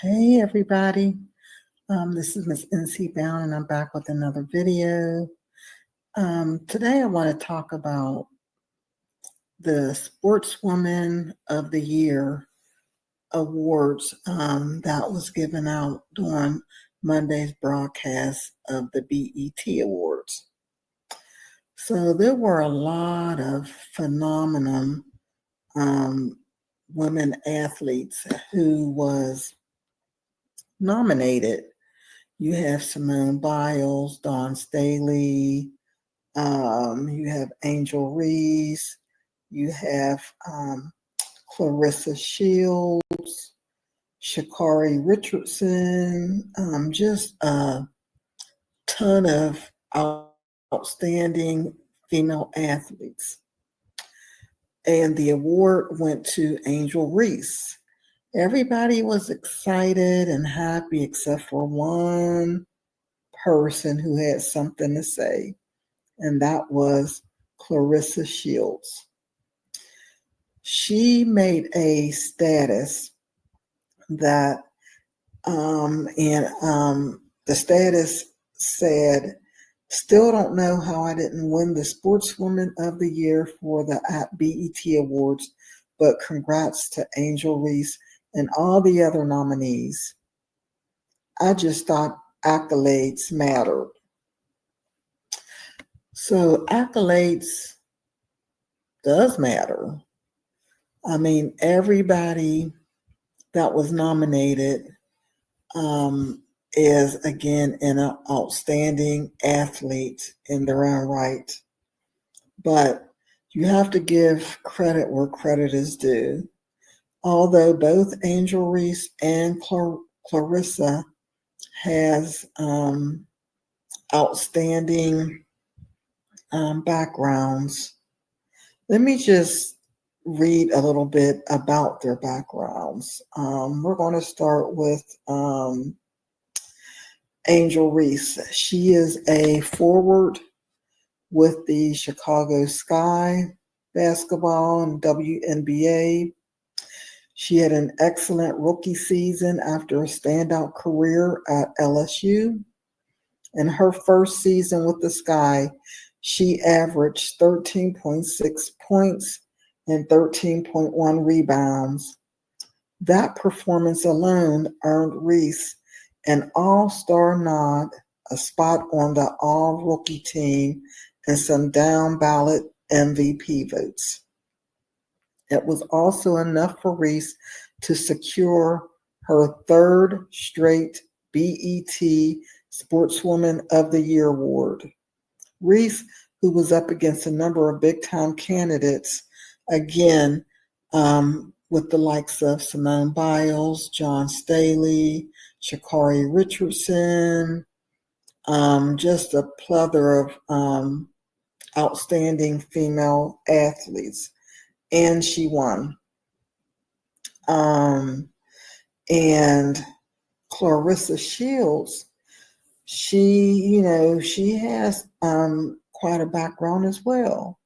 Hey everybody, this is Miss NC Bound and I'm back with another video. Today I want to talk about the Sportswoman of the Year awards that was given out during Monday's broadcast of the BET Awards. So there were a lot of phenomenal women athletes who was nominated. You have Simone Biles, Dawn Staley, you have Angel Reese, you have Claressa Shields, Sha'Carri Richardson, just a ton of outstanding female athletes. And the award went to Angel Reese. Everybody was excited and happy except for one person who had something to say, and that was Claressa Shields. She made a status that, the status said, "Still don't know how I didn't win the Sportswoman of the Year for the BET Awards, but congrats to Angel Reese and all the other nominees. I just thought accolades mattered." So accolades does matter. I mean, everybody that was nominated is, again, an outstanding athlete in their own right. But you have to give credit where credit is due. Although both Angel Reese and Claressa has outstanding backgrounds, let me just read a little bit about their backgrounds. We're going to start with Angel Reese. She is a forward with the Chicago Sky basketball and WNBA. She had an excellent rookie season after a standout career at LSU. In her first season with the Sky, she averaged 13.6 points and 13.1 rebounds. That performance alone earned Reese an all-star nod, a spot on the all-rookie team, and some down-ballot MVP votes. It was also enough for Reese to secure her third straight BET Sportswoman of the Year award. Reese, who was up against a number of big-time candidates, again, with the likes of Simone Biles, John Staley, Sha'Carri Richardson, just a plethora of outstanding female athletes. And she won. And Claressa Shields, she has quite a background as well.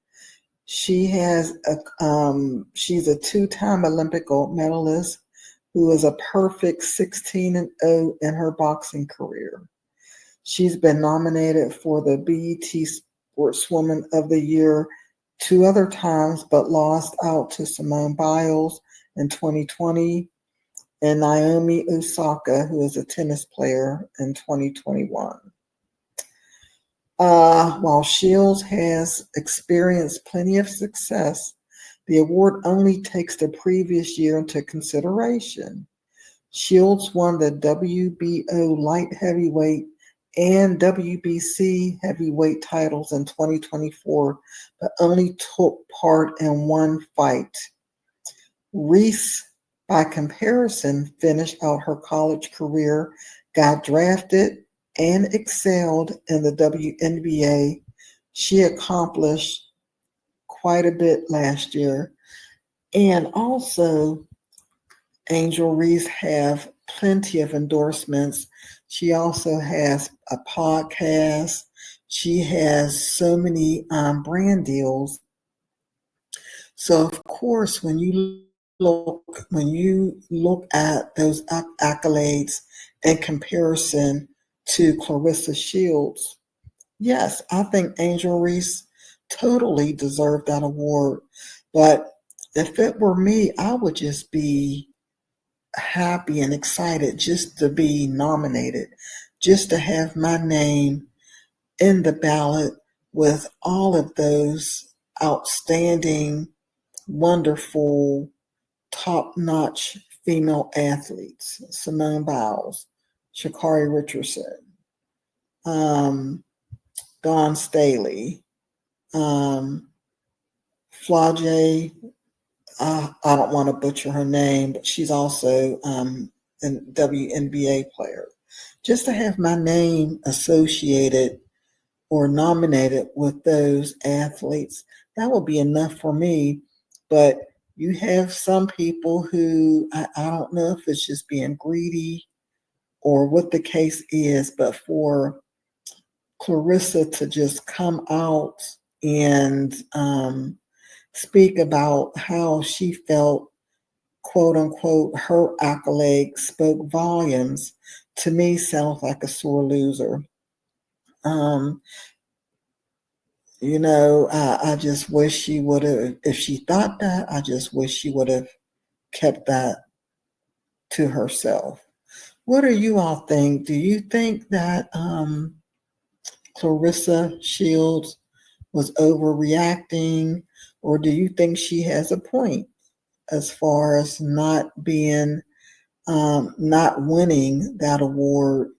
She's a two-time Olympic gold medalist who is a perfect 16-0 in her boxing career. She's been nominated for the BET Sportswoman of the Year 2 other times, but lost out to Simone Biles in 2020 and Naomi Osaka, who is a tennis player, in 2021. While Shields has experienced plenty of success, the award only takes the previous year into consideration. Shields won the WBO light heavyweight and WBC heavyweight titles in 2024, but only took part in one fight. Reese, by comparison, finished out her college career, got drafted, and excelled in the WNBA. She accomplished quite a bit last year. And also, Angel Reese have plenty of endorsements. She also has a podcast. She has so many brand deals. So, of course, when you look at those accolades in comparison to Claressa Shields, yes, I think Angel Reese totally deserved that award. But if it were me, I would just be happy and excited just to be nominated, just to have my name in the ballot with all of those outstanding, wonderful, top-notch female athletes: Simone Biles, Sha'Carri Richardson, um, Dawn Staley, um, Flau'jae. I don't want to butcher her name, but she's also a WNBA player. Just to have my name associated or nominated with those athletes, that will be enough for me. But you have some people who I don't know if it's just being greedy or what the case is, but for Claressa to just come out and speak about how she felt, quote unquote, her accolade spoke volumes, to me sounds like a sore loser. Um, I just wish she would have, if she thought that, I just wish she would have kept that to herself. What do you all think? Do you think that Claressa Shields was overreacting, or do you think she has a point as far as not winning that award,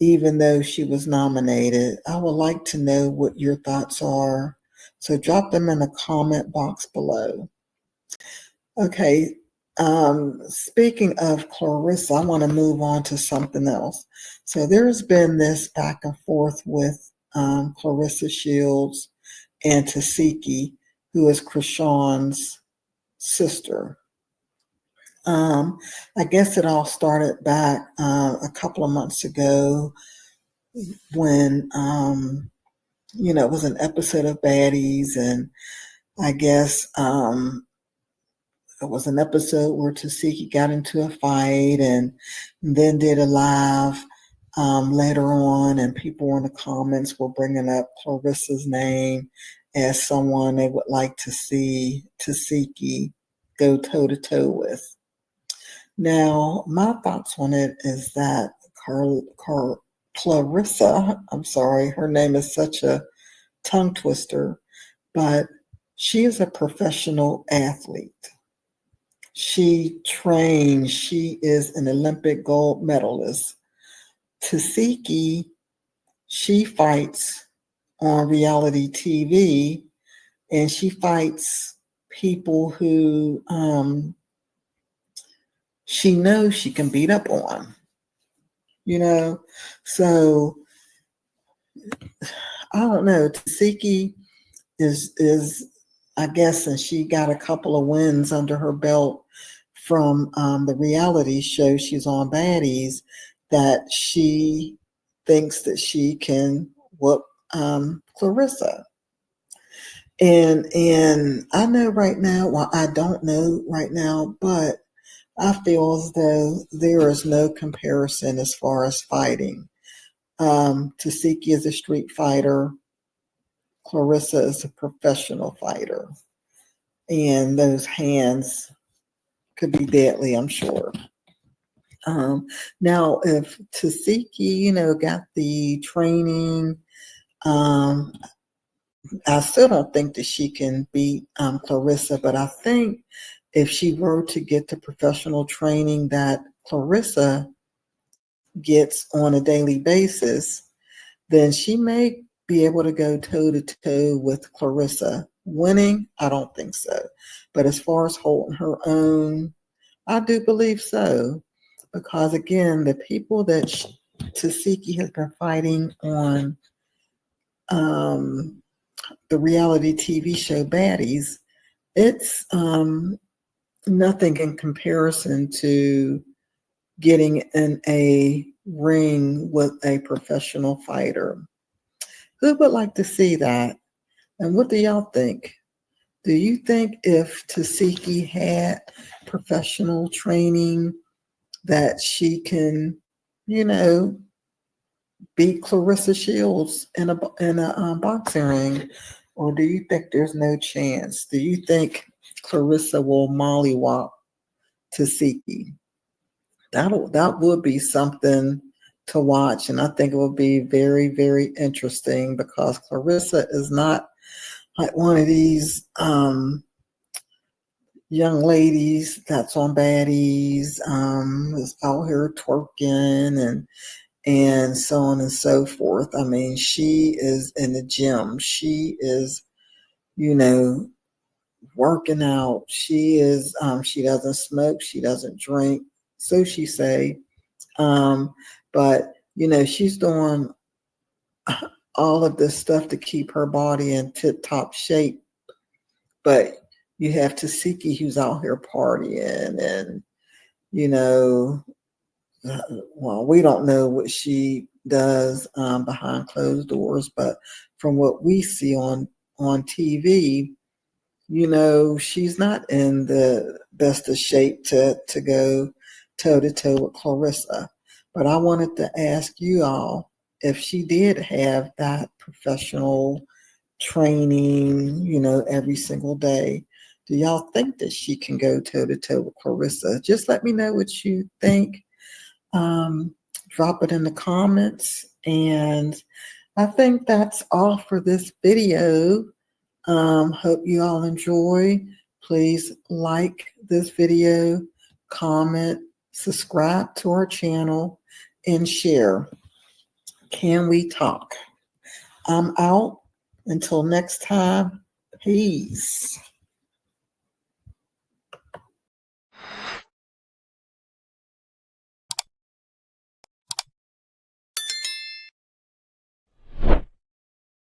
even though she was nominated? I would like to know what your thoughts are. So drop them in the comment box below. Okay. Speaking of Claressa, I want to move on to something else. So there's been this back and forth with Claressa Shields and Tasiki, who is Krishan's sister. I guess it all started back a couple of months ago when, it was an episode of Baddies, and I guess it was an episode where Tasiki got into a fight and then did a live later on, and people in the comments were bringing up Claressa's name as someone they would like to see Tasiki go toe-to-toe with. Now, my thoughts on it is that Claressa, I'm sorry, her name is such a tongue twister, but she is a professional athlete. She trains. She is an Olympic gold medalist. Tasiki, she fights on reality TV, and she fights people who she knows she can beat up on. So I don't know. Tasiki is I guess, and she got a couple of wins under her belt from the reality show she's on, Baddies, that she thinks that she can whoop Claressa. And I know right now, well, I don't know right now, but I feel as though there is no comparison as far as fighting. Tasiki is a street fighter. Claressa is a professional fighter. And those hands could be deadly, I'm sure. Now, if Tasiki, got the training, I still don't think that she can beat Claressa, but I think if she were to get the professional training that Claressa gets on a daily basis, then she may be able to go toe-to-toe with Claressa. Winning, I don't think so. But as far as holding her own, I do believe so. Because again, the people that Tasiki has been fighting on the reality TV show Baddies, it's nothing in comparison to getting in a ring with a professional fighter. Who would like to see that? And what do y'all think? Do you think if Tasiki had professional training that she can, you know, beat Claressa Shields in a boxing ring, or do you think there's no chance? Do you think Claressa will mollywop Tasiki? That would be something to watch, and I think it would be very, very interesting because Claressa is not like one of these young ladies that's on baddies, is out here twerking and so on and so forth. I mean, she is in the gym. She is, you know, working out. She is. She doesn't smoke. She doesn't drink. So she say. Um, but she's doing all of this stuff to keep her body in tip top shape. But you have Tasiki who's out here partying and you know well, we don't know what she does behind closed doors, but from what we see on TV, she's not in the best of shape to go toe to toe with Claressa. But I wanted to ask you all if she did have that professional training, every single day. Do y'all think that she can go toe to toe with Claressa? Just let me know what you think. um, Drop it in the comments. And I think that's all for this video. Hope you all enjoy. Please like this video, comment, subscribe to our channel, and share. Can we talk? I'm out. Until next time, peace.